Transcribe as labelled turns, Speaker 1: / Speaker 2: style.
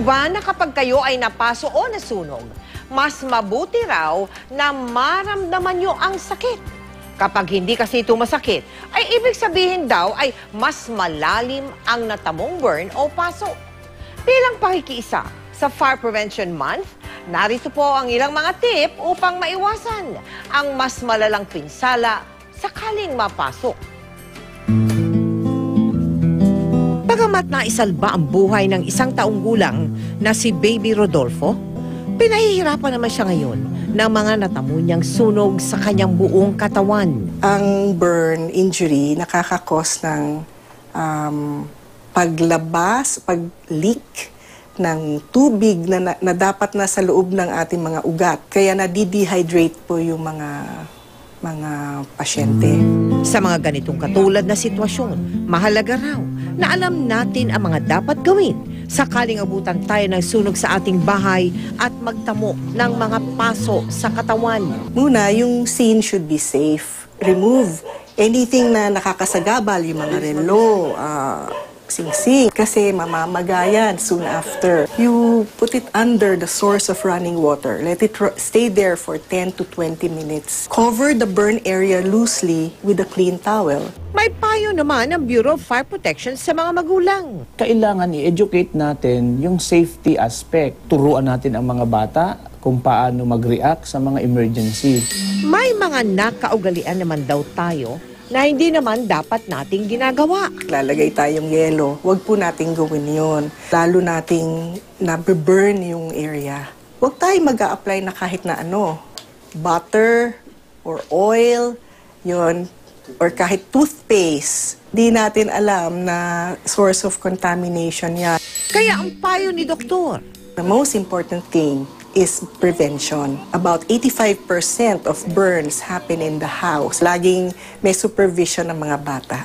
Speaker 1: ba na kapag kayo ay napaso o nasunog, mas mabuti raw na maramdaman nyo ang sakit? Kapag hindi kasi ito masakit, ay ibig sabihin daw ay mas malalim ang natamong burn o paso. Bilang pakikiisa sa Fire Prevention Month, narito po ang ilang mga tip upang maiwasan ang mas malalang pinsala sakaling mapasok. Bagamat naisalba ang buhay ng isang taong gulang na si Baby Rodolfo, pinahihirapan naman siya ngayon ng mga natamo niyang sunog sa kanyang buong katawan.
Speaker 2: Ang burn injury nakakakos ng paglabas, pag-leak ng tubig na dapat nasa loob ng ating mga ugat. Kaya nadi-dehydrate po yung mga pasyente.
Speaker 1: Sa mga ganitong katulad na sitwasyon, mahalaga raw na alam natin ang mga dapat gawin sakaling abutan tayo ng sunog sa ating bahay at magtamo ng mga paso sa katawan.
Speaker 2: Muna, yung scene should be safe. Remove anything na nakakasagabal, yung mga relo, sing-sing, kasi mamamagayan soon after. You put it under the source of running water. Let it stay there for 10 to 20 minutes. Cover the burn area loosely with a clean towel.
Speaker 1: May payo naman ang Bureau of Fire Protection sa mga magulang.
Speaker 3: Kailangan i-educate natin yung safety aspect. Turuan natin ang mga bata kung paano mag-react sa mga emergency.
Speaker 1: May mga nakaugalian naman daw tayo na hindi naman dapat nating ginagawa.
Speaker 2: Lalagay tayong yelo, huwag po nating gawin yon. Lalo nating nabe-burn yung area. Huwag tayo mag-a-apply na kahit na ano. Butter or oil, yon, or kahit toothpaste. Di natin alam na source of contamination yan.
Speaker 1: Kaya ang payo ni Doktor,
Speaker 2: The most important thing is prevention. About 85% of burns happen in the house. Laging may supervision ng mga bata.